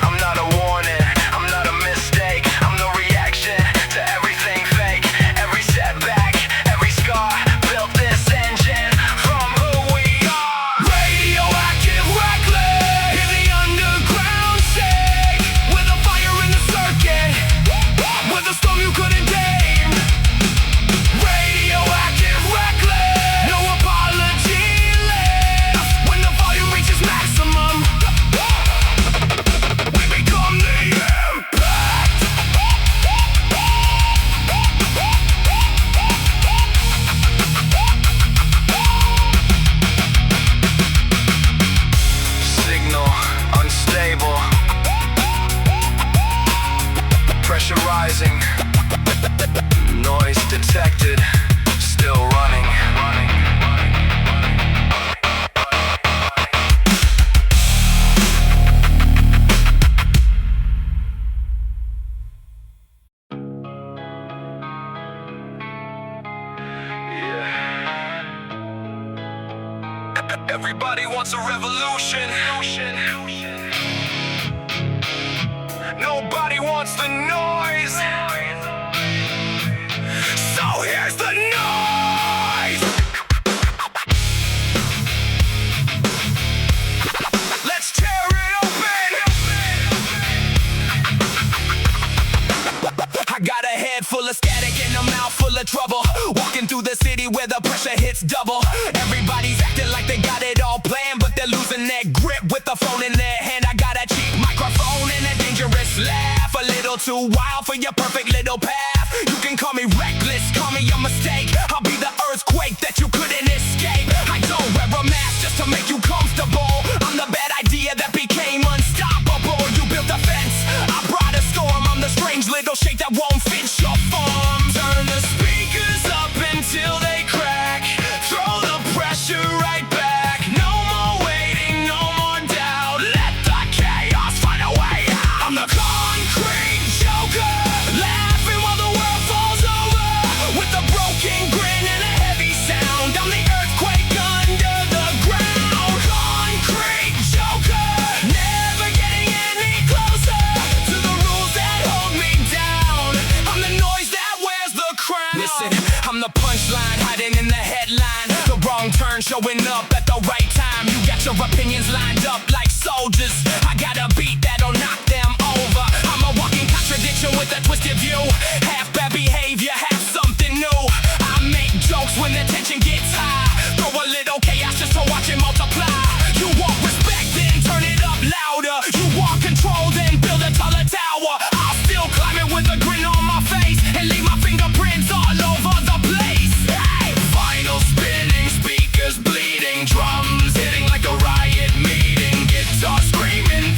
I'm not a warning, I'm not a mistake. I'm the reaction to everything fake. Every setback, every scar built this engine from who we are. Radioactive, reckless, hear the underground shake. With a fire in the circuit, with a storm you couldn't tame. Radioactive, reckless, no apology left. When the volume reaches maximum, we become the impact. Signal unstable, pressure rising, noise detected, still running. Everybody wants a revolution. Nobody wants the noise. So here's the noise. Let's tear it open. I got a head full of static and a mouth full of trouble. Walking through the city where the pressure hits double. Everybody's acting like they got it all planned, but they're losing their grip with the phone in their hand. I got a cheap microphone and a dangerous laugh. A little too wild for your perfect little path. You can call me reckless, call me a mistake. I'll be the earthquake that you couldn't escape. I don't wear a mask just to make you comfortable. I'm the bad idea that became unstoppable. You built a fence, I brought a storm. I'm the strange little shake that won't fit your form. Turn the speakers up until they crack. Throw the pressure right back. No more waiting, no more doubt. Let the chaos find a way out. I'm the concrete joker, laughing while the world falls over. With a broken grin and a heavy sound, I'm the earthquake under the ground. Concrete joker, never getting any closer to the rules that hold me down. I'm the noise that wears the crown. Listen, I'm the punchline hiding in the headline. The wrong turn showing up at the right time. You got your opinions lined up like soldiers. I got a beat that'll knock them over. I'm a walking contradiction with a twisted view. Half bad behavior, half something new. I make jokes when the tension gets high. Throw a little chaos just to watch it multiply. You want respect, then turn it up louder. You want control, then build a taller tower. I'll still climb it with a grin on my face and leave my fingerprints all over the place. Hey! Vinyl spinning, speakers bleeding, drums hitting like a riot meeting, guitar screaming.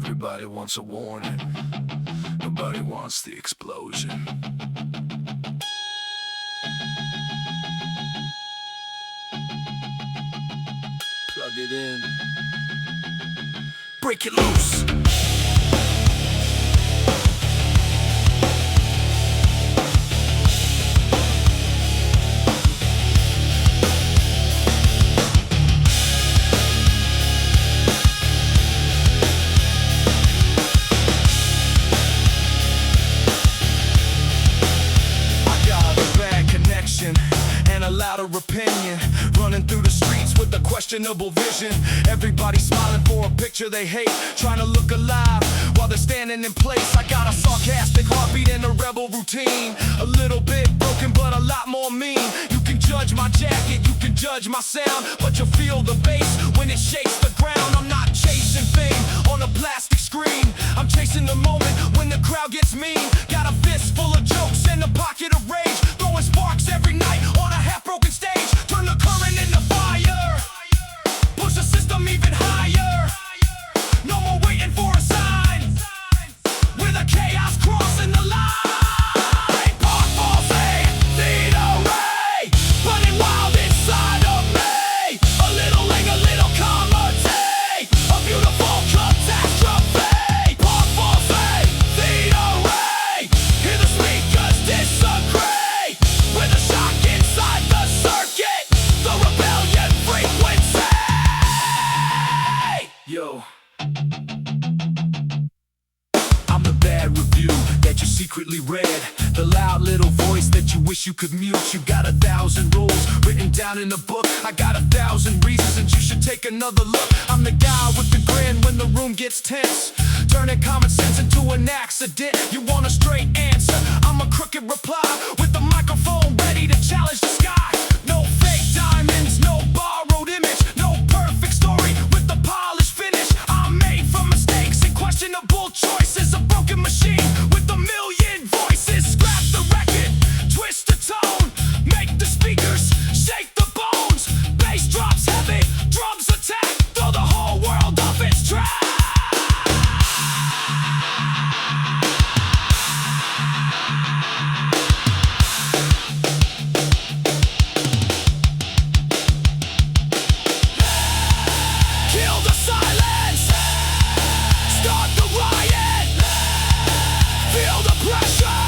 Everybody wants a warning, nobody wants the explosion. Plug it in, break it loose. And a louder opinion, running through the streets with a questionable vision. Everybody smiling for a picture they hate, trying to look alive while they're standing in place. I got a sarcastic heartbeat and a rebel routine, a little bit broken but a lot more mean. You can judge my jacket, you can judge my sound, but you'll feel the bass when it shakes the ground. I'm not chasing fame on a plastic screen, I'm chasing the moment when the crowd gets mean. Got a fist full of jokes and a pocket of rage, throwing sparks every night on a half-broken stage. Turn the current into fire, push the system even higher. No more waiting for a sign, with a chaos crossing the line. Powerful thing, need a ray, burning wild inside of me. A little ling, a little comedy, a beautiful catastrophe. Powerful thing, need a ray, hear the speakers disagree. With a shock inside the circuit, the rebellion frequency. Yo, I'm the bad review that you secretly read, the loud little voice that you wish you could mute. You got 1,000 rules written down in a book, I got 1,000 reasons that you should take another look. I'm the guy with the grin when the room gets tense, turning common sense into an accident. You want a straight answer, I'm a crooked reply, with the microphone ready to challenge the sky. No fake diamonds, no borrowed image, no perfect story with the polished finish. I'm made from mistakes and questionable choices, a broken machine with a million voices. Scrap the record, twist the tone, make the speakers shake the bones. Bass drops heavy, drums attack, throw the whole world off its track. Kill the silence, start the riot, feel the pressure,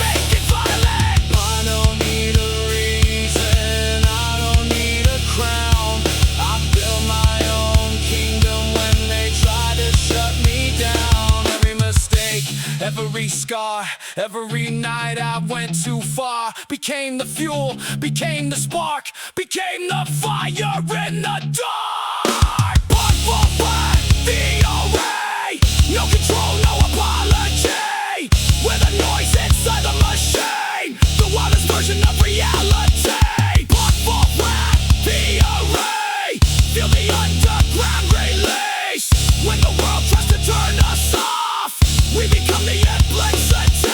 make it violent. I don't need a reason, I don't need a crown. I built my own kingdom when they tried to shut me down. Every mistake, every scar, every night I went too far, became the fuel, became the spark, became the fire in the dark. But for what? The array, no control, no apology, with a noise inside the machine, the wildest version of reality. But for what? The array, feel the underground release. When the world tries to turn us off, we become the implicity.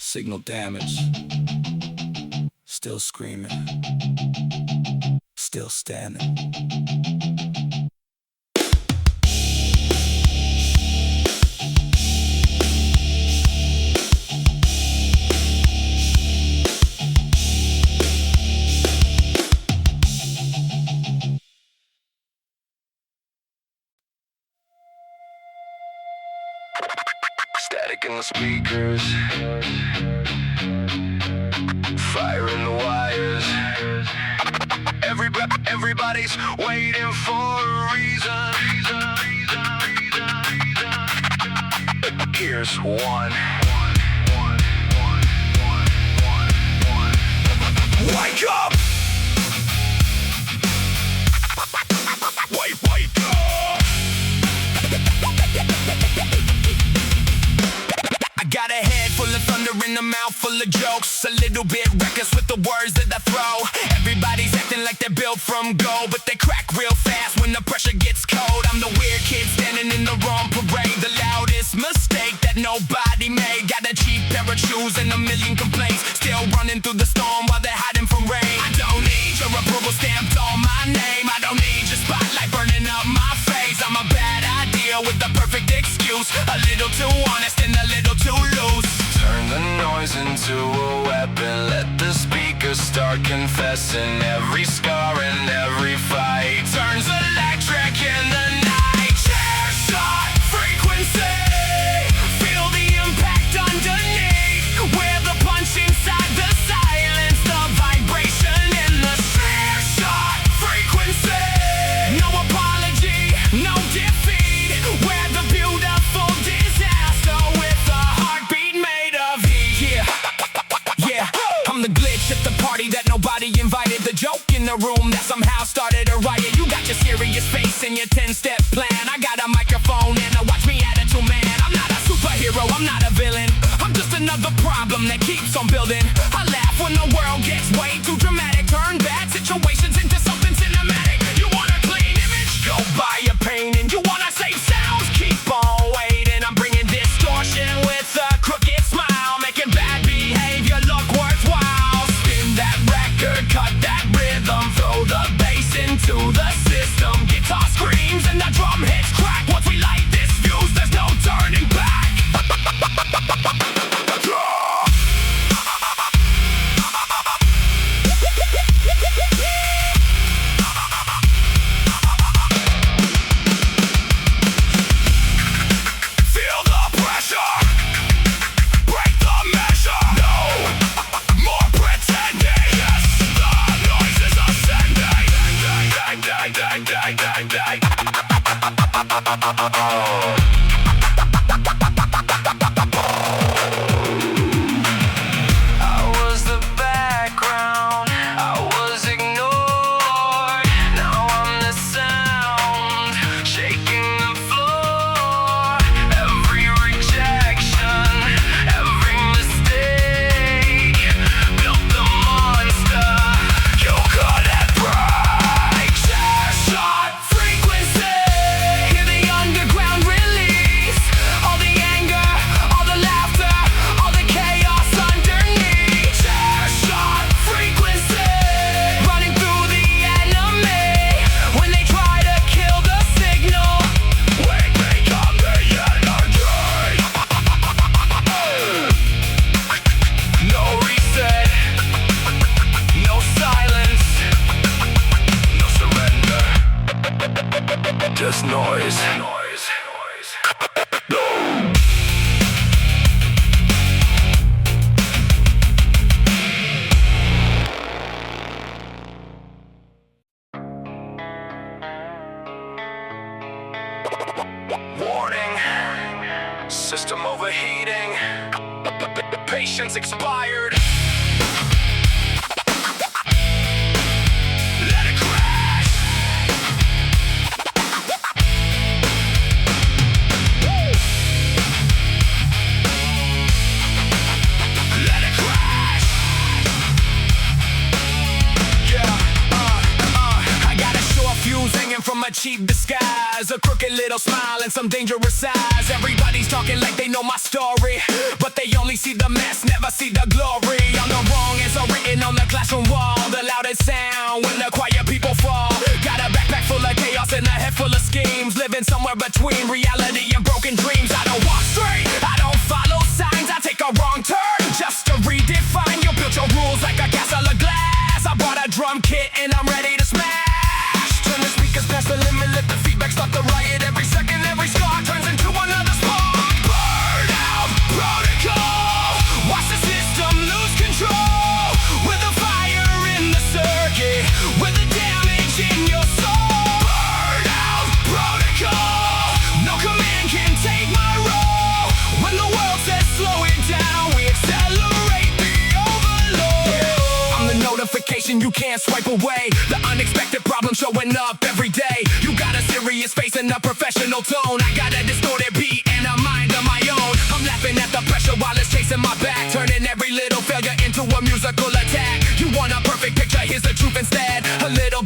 Signal damage, still screaming, still standing. Static in the speakers, fire in the wires. Everybody's waiting for a reason. Here's one. Wake up! Wake up! I got a head full of thunder and a mouth full of jokes, a little bit reckless with the words that I throw. Everybody's acting like they're built from gold, but they crack real fast when the pressure gets cold. I'm the weird kid standing in the wrong parade, the loudest mistake that nobody entertainer with the perfect excuse. A little too honest and a little too loose. Turn the noise into a weapon. Let the speakers start confessing. Every scar and every fight turns electric in the night. CHAIRSHOT frequency. Feel the impact underneath. We're the punch inside the silence. The vibration in the CHAIRSHOT frequency. No apology, no defeat. We're the beautiful disaster with a heartbeat made of heat. Yeah, I'm the glitch at the party that nobody invited. The joke in the room that somehow started a riot. You got your serious face and your 10-step plan. I got a microphone and a watch me attitude man. I'm not a superhero, I'm not a villain. I'm just another problem that keeps on building. I laugh when the world gets way too dramatic. Turn bad situations into something cinematic. You want a clean image? Go buy your pain. And you wanna save sounds? Keep on waiting. I'm bringing distortion with a crooked smile, making bad behavior look worthwhile. Spin that record, cut that rhythm, throw the bass into the system. Guitar screams and the drum hits crack. Once we light this fuse, there's no turning back. Feel the pressure, break the measure. No more pretending. Yes, the noise is ascending. Dang, dang, dang, dang, dang, dang, dang. I was the background, I was ignored. Now I'm the sound, shaking the floor. Every rejection, every mistake built the monster you couldn't break. CHAIRSHOT frequency. Hear the underground release. All the anger, all the laughter, all the chaos underneath. CHAIRSHOT frequency. Running through the enemy when they try to kill the signal. We become the energy. No reset, no silence, no surrender. Just noise. Warning, system overheating, patience expired. Let it crash. Let it crash. Yeah, I got a short fuse hanging from a cheap disguise, a crooked little smile and some dangerous size. Everybody's talking like they know my story, but they only see the mess, never see the glory. On the wrong answer written on the classroom wall, the loudest sound when the quiet people fall. Got a backpack full of chaos and a head full of schemes, living somewhere between reality and broken dreams. I don't walk straight, I don't follow signs, I take a wrong turn just to redefine. You built your rules like a castle of glass. I brought a drum kit and I'm ready to smash. Turn the speakers past the limit, let the feedback start the riot. Every second, every scar turns into another spark. Burnout protocol. Watch the system lose control. With the fire in the circuit, with the damage in your soul. Burnout protocol. No command can take my role. When the world says slow it down, we accelerate the overload. I'm the notification you can't swipe away. The unexpected problem showing up every day. You got a serious face and a professional tone. I got a distorted beat and a mind of my own. I'm laughing at the pressure while it's chasing my back, turning every little failure into a musical attack. You want a perfect picture, here's the truth instead. A little